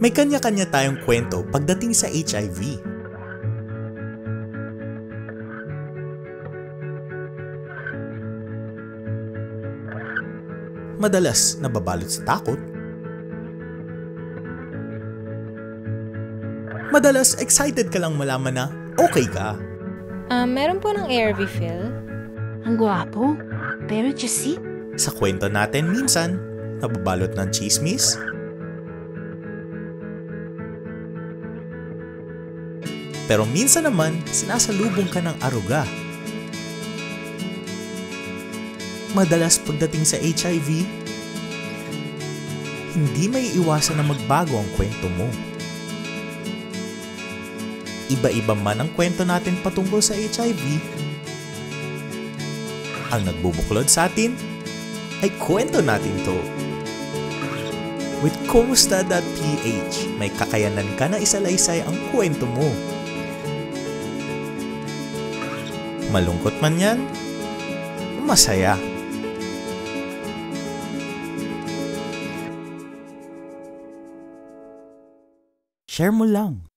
May kanya-kanya tayong kwento pagdating sa HIV. Madalas nababalot sa takot. Madalas excited ka lang malaman na okay ka. Meron po ng ARV fill. Ang gwapo. Pero juicy. Sa kwento natin minsan, nababalot ng chismis. Pero minsan naman, sinasalubong ka ng aruga. Madalas pagdating sa HIV, hindi may iwasan na magbago ang kwento mo. Iba-iba man ang kwento natin patungkol sa HIV, ang nagbubuklod sa atin ay kwento natin to. With Kumusta.ph, may kakayanan ka na isalaysay ang kwento mo. Malungkot man yan, masaya. Share mo lang.